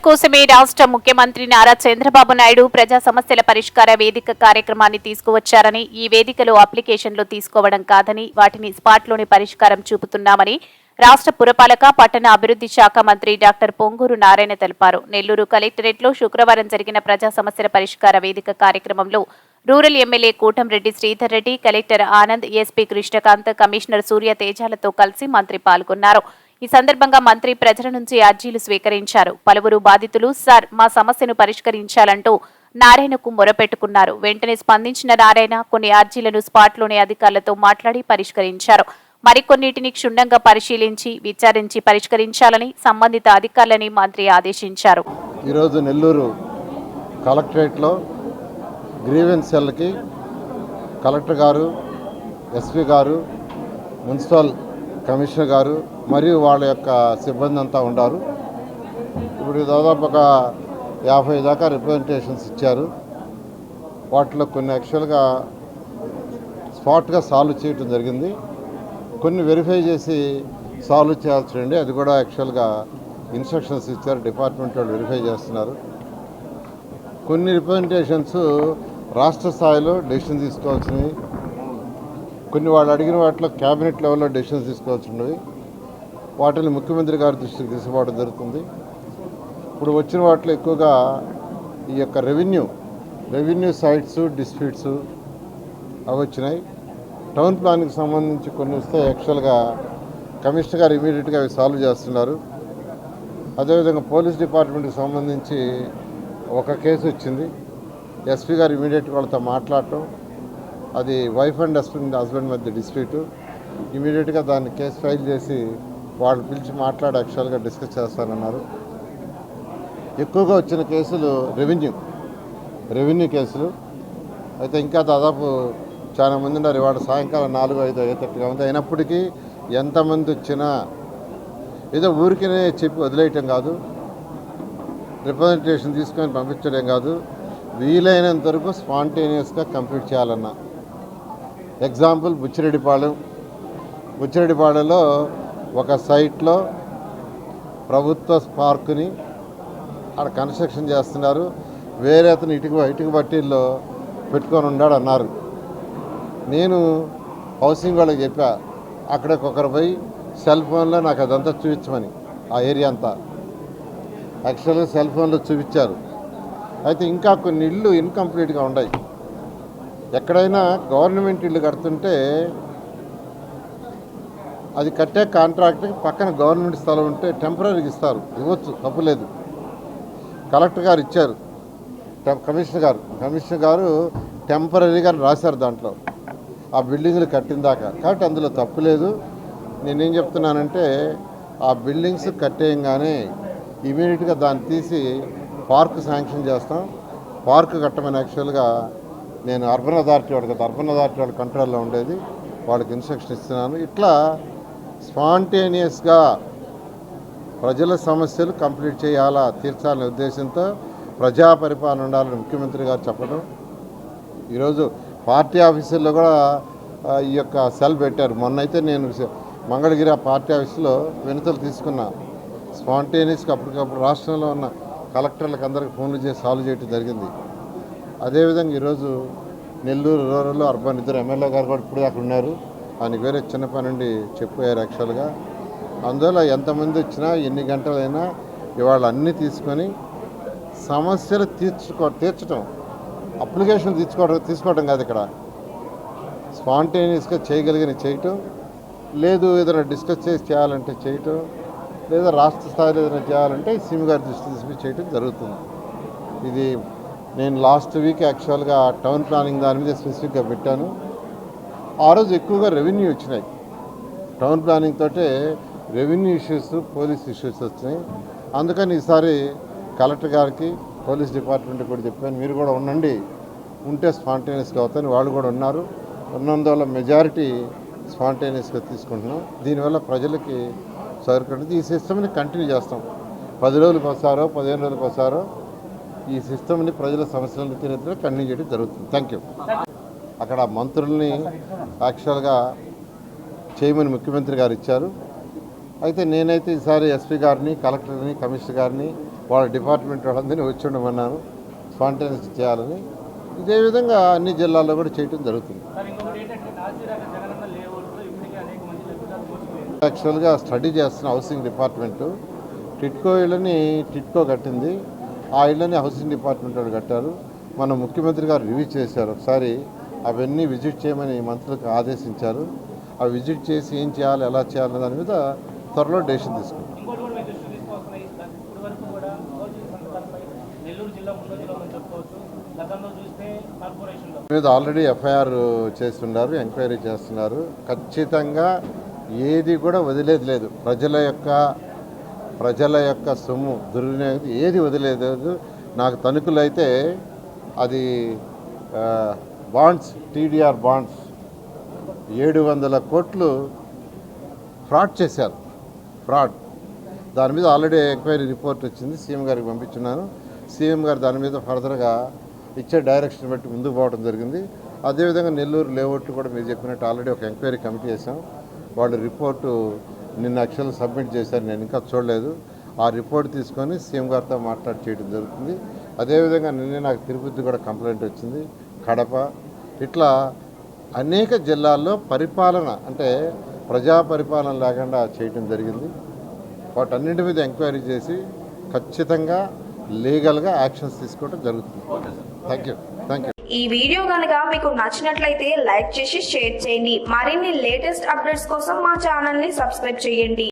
కోసమే రాష్ట్ర ముఖ్యమంత్రి నారా చంద్రబాబు నాయుడు ప్రజా సమస్యల పరిష్కార వేదిక కార్యక్రమాన్ని తీసుకువచ్చారని, ఈ వేదికలో అప్లికేషన్లు తీసుకోవడం కాదని వాటిని స్పాట్లోనే పరిష్కారం చూపుతున్నామని రాష్ట్ర పురపాలక పట్టణ అభివృద్ధి శాఖ మంత్రి డాక్టర్ పొంగూరు నారాయణ తెలిపారు. నెల్లూరు కలెక్టరేట్లో శుక్రవారం జరిగిన ప్రజా సమస్యల పరిష్కార వేదిక కార్యక్రమంలో rural MLA Kotamreddy Sridhar Reddy, collector Anand, SP Krishnakanth, commissioner Surya తేజాలతో కలిసి మంత్రి పాల్గొన్నారు. ఈ సందర్భంగా మంత్రి ప్రజల నుంచి అర్జీలు స్వీకరించారు. పలువురు బాధితులు సార్ మా సమస్యను పరిష్కరించాలంటూ నారాయణకు మొరపెట్టుకున్నారు. వెంటనే స్పందించిన నారాయణ కొన్ని అర్జీలను స్పాట్లోనే అధికారులతో మాట్లాడి పరిష్కరించారు. మరికొన్నిటిని క్షుణ్ణంగా పరిశీలించి విచారించి పరిష్కరించాలని సంబంధిత అధికారులని మంత్రి ఆదేశించారు. ఈరోజు నెల్లూరు కలెక్టరేట్లో గ్రీవెన్స్ సెల్కి కలెక్టర్ గారు, ఎస్పీ గారు, మున్సిపల్ కమిషనర్ గారు మరియు వాళ్ళ యొక్క సిబ్బంది అంతా ఉన్నారు. ఇప్పుడు దాదాపు ఒక 50 దాకా రిప్రజెంటేషన్స్ ఇచ్చారు. వాటిలో కొన్ని యాక్చువల్గా స్పాట్గా సాల్వ్ చేయడం జరిగింది, కొన్ని వెరిఫై చేసి సాల్వ్ చేయాల్సి అది కూడా యాక్చువల్గా ఇన్స్ట్రక్షన్స్ ఇచ్చారు. డిపార్ట్మెంట్ వాళ్ళు వెరిఫై చేస్తున్నారు. కొన్ని రిప్రజెంటేషన్స్ రాష్ట్ర స్థాయిలో డెసిషన్ తీసుకోవాల్సినవి, కొన్ని వాళ్ళు అడిగిన వాటిలో క్యాబినెట్ లెవెల్లో డెసిషన్స్ తీసుకోవాల్సినవి, వాటిని ముఖ్యమంత్రి గారి దృష్టికి తీసుకోవడం జరుగుతుంది. ఇప్పుడు వచ్చిన వాటిలో ఎక్కువగా ఈ యొక్క రెవెన్యూ సైట్స్ డిస్ప్యూట్స్ అవి వచ్చినాయి. టౌన్ ప్లాన్కి సంబంధించి కొన్ని వస్తే యాక్చువల్గా కమిషనర్ గారు ఇమీడియట్గా అవి సాల్వ్ చేస్తున్నారు. అదేవిధంగా పోలీస్ డిపార్ట్మెంట్కి సంబంధించి ఒక కేసు వచ్చింది. ఎస్పీ గారు ఇమీడియట్గా వాళ్ళతో మాట్లాడటం, అది వైఫ్ అండ్ హస్బెండ్ మధ్య డిస్ప్యూటు, ఇమీడియట్గా దాన్ని కేసు ఫైల్ చేసి వాళ్ళు పిలిచి మాట్లాడి యాక్చువల్గా డిస్కస్ చేస్తానన్నారు. ఎక్కువగా వచ్చిన కేసులు రెవెన్యూ కేసులు అయితే ఇంకా దాదాపు చాలా మంది ఉన్నారు. ఇవాళ సాయంకాలం 4, 5 అయ్యేటట్టుగా ఉంది. అయినప్పటికీ ఎంతమంది వచ్చినా ఏదో ఊరికనే చెప్పి వదిలేయటం కాదు, రిప్రజెంటేషన్ తీసుకొని పంపించడం కాదు, వీలైనంత వరకు స్పాంటేనియస్గా కంప్లీట్ చేయాలన్నా. ఎగ్జాంపుల్ బుచ్చిరెడ్డిపాళెంలో ఒక సైట్లో ప్రభుత్వ పార్కుని అక్కడ కన్స్ట్రక్షన్ చేస్తున్నారు. వేరే అతను ఇటుక బట్టీల్లో పెట్టుకొని ఉన్నాడు అన్నారు. నేను హౌసింగ్ వాళ్ళకి చెప్పా, అక్కడికి ఒకరు పోయి సెల్ ఫోన్లో నాకు అదంతా చూపించమని, ఆ ఏరియా అంతా యాక్చువల్గా సెల్ ఫోన్లో చూపించారు. అయితే ఇంకా కొన్ని ఇళ్ళు ఇన్కంప్లీట్గా ఉన్నాయి. ఎక్కడైనా గవర్నమెంట్ ఇల్లు కడుతుంటే అది కట్టే కాంట్రాక్ట్కి పక్కన గవర్నమెంట్ స్థలం ఉంటే టెంపరీగా ఇవ్వచ్చు, తప్పులేదు. కలెక్టర్ గారు ఇచ్చారు, కమిషనర్ గారు టెంపరీగా రాశారు దాంట్లో ఆ బిల్డింగ్లు కట్టిన దాకా. కాబట్టి అందులో తప్పులేదు. నేనేం చెప్తున్నానంటే ఆ బిల్డింగ్స్ కట్టేయంగానే ఇమీడియట్గా దాన్ని తీసి పార్క్ శాంక్షన్ చేస్తాం. పార్క్ కట్టమని యాక్చువల్గా నేను అర్బన్ అథారిటీ వాళ్ళ కంట్రోల్లో ఉండేది, వాళ్ళకి ఇన్స్ట్రక్షన్ ఇస్తున్నాను. ఇట్లా స్పాంటేనియస్గా ప్రజల సమస్యలు కంప్లీట్ చేయాలా, తీర్చాలనే ఉద్దేశంతో ప్రజా పరిపాలన ఉండాలని ముఖ్యమంత్రి గారు చెప్పడం. ఈరోజు పార్టీ ఆఫీసుల్లో కూడా ఈ యొక్క సెల్ పెట్టారు. మొన్నైతే నేను మంగళగిరి ఆ పార్టీ ఆఫీసులో వినతులు తీసుకున్నా. స్పాంటేనియస్గా అప్పటికప్పుడు రాష్ట్రంలో ఉన్న కలెక్టర్లకు అందరికీ ఫోన్లు చేసి సాల్వ్ చేయడం జరిగింది. అదేవిధంగా ఈరోజు నెల్లూరు రూరల్ అర్బన్ ఇద్దరు ఎమ్మెల్యే గారు కూడా ఇప్పుడు అక్కడ ఉన్నారు. ఆయనకి వేరే చిన్న పని నుండి చెప్పారు యాక్చువల్గా. అందువల్ల ఎంతమంది వచ్చినా ఎన్ని గంటలైనా ఇవాళ అన్నీ తీసుకొని సమస్యలు తీర్చడం, అప్లికేషన్ తీసుకోవడం కాదు. ఇక్కడ స్పాంటేనియస్గా చేయటం, లేదు ఏదైనా డిస్కస్ చేసి చేయాలంటే చేయటం, లేదా రాష్ట్ర స్థాయిలో ఏదైనా చేయాలంటే సీఎం గారి దృష్టి తీసుకుని చేయటం జరుగుతుంది. ఇది నేను లాస్ట్ వీక్ యాక్చువల్గా టౌన్ ప్లానింగ్ దాని మీద స్పెసిఫిక్గా పెట్టాను. ఆ రోజు ఎక్కువగా రెవెన్యూ వచ్చినాయి. టౌన్ ప్లానింగ్ తోటే రెవెన్యూ ఇష్యూస్, పోలీస్ ఇష్యూస్ వచ్చినాయి. అందుకని ఈసారి కలెక్టర్ గారికి, పోలీస్ డిపార్ట్మెంట్కి కూడా చెప్పాను, మీరు కూడా ఉంటే స్పాంటేనియస్గా అవుతాను. వాళ్ళు కూడా ఉన్నారు. ఉన్నందువల్ల మెజారిటీ స్పాంటేనియస్గా తీసుకుంటున్నాం. దీనివల్ల ప్రజలకి సౌకర్యం. ఈ సిస్టమ్ని కంటిన్యూ చేస్తాం. 10 రోజులకు ఒకసారో 15 రోజులకు ఒకసారో ఈ సిస్టమ్ని ప్రజల సమస్యలను తీరేట్టుగా కంటిన్యూ చేయడం జరుగుతుంది. Thank you. అక్కడ మంత్రుల్ని యాక్చువల్గా చేయమని ముఖ్యమంత్రి గారు ఇచ్చారు. అయితే నేనైతే ఈసారి ఎస్పీ గారిని, కలెక్టర్ని, కమిషనర్ గారిని వాళ్ళ డిపార్ట్మెంట్ వాళ్ళందరినీ వచ్చి ఉండమన్నాను, స్పాంటేనియస్ చేయాలని. ఇదే విధంగా అన్ని జిల్లాల్లో కూడా చేయటం జరుగుతుంది. యాక్చువల్గా స్టడీ చేస్తున్న హౌసింగ్ డిపార్ట్మెంటు టిట్కో ఇళ్ళని టిట్కో కట్టింది, ఆ ఇళ్ళని హౌసింగ్ డిపార్ట్మెంట్ వాళ్ళు కట్టారు. మన ముఖ్యమంత్రి గారు రివ్యూ చేశారు, ఒకసారి అవన్నీ విజిట్ చేయమని మంత్రులకు ఆదేశించారు. అవి విజిట్ చేసి ఏం చేయాలి, ఎలా చేయాలనే దాని మీద త్వరలో డెసిషన్ తీసుకుంటాం. మీద ఆల్రెడీ ఎఫ్ఐఆర్ చేస్తున్నారు, ఎంక్వైరీ చేస్తున్నారు. ఖచ్చితంగా ఏది కూడా వదిలేదు లేదు. ప్రజల యొక్క సొమ్ము దుర్వినియోగం ఏది వదిలేదు. నాకు తణుకులైతే అది బాండ్స్, టీడీఆర్ బాండ్స్ 700 కోట్లు ఫ్రాడ్ చేశారు. దాని మీద ఆల్రెడీ ఎంక్వైరీ రిపోర్ట్ వచ్చింది, సీఎం గారికి పంపించున్నాను. సీఎం గారు దాని మీద ఫర్దర్గా ఇచ్చే డైరెక్షన్ బట్టి ముందుకు పోవడం జరిగింది. అదేవిధంగా నెల్లూరు లేఅవుట్లు కూడా మీరు చెప్పినట్టు ఆల్రెడీ ఒక ఎంక్వైరీ కమిటీ చేశాం. వాళ్ళు రిపోర్టు నిన్న యాక్చువల్గా సబ్మిట్ చేశారు, నేను ఇంకా చూడలేదు. ఆ రిపోర్ట్ తీసుకొని సీఎం గారితో మాట్లాడి చేయడం జరుగుతుంది. అదేవిధంగా నిన్నే నాకు తిరుపతి కూడా కంప్లైంట్ వచ్చింది, కడప, ఇట్లా అనేక జిల్లాల్లో పరిపాలన అంటే ప్రజా పరిపాలన లేకుండా చేయడం జరిగింది. వాటన్నింటి మీద ఎంక్వైరీ చేసి ఖచ్చితంగా లీగల్గా యాక్షన్స్ తీసుకోవడం జరుగుతుంది. Thank you. ఈ వీడియో కనుక మీకు నచ్చినట్లయితే లైక్ చేసి షేర్ చేయండి. మరిన్ని లేటెస్ట్ అప్డేట్స్ కోసం మా ఛానల్ ని సబ్స్క్రైబ్ చేయండి.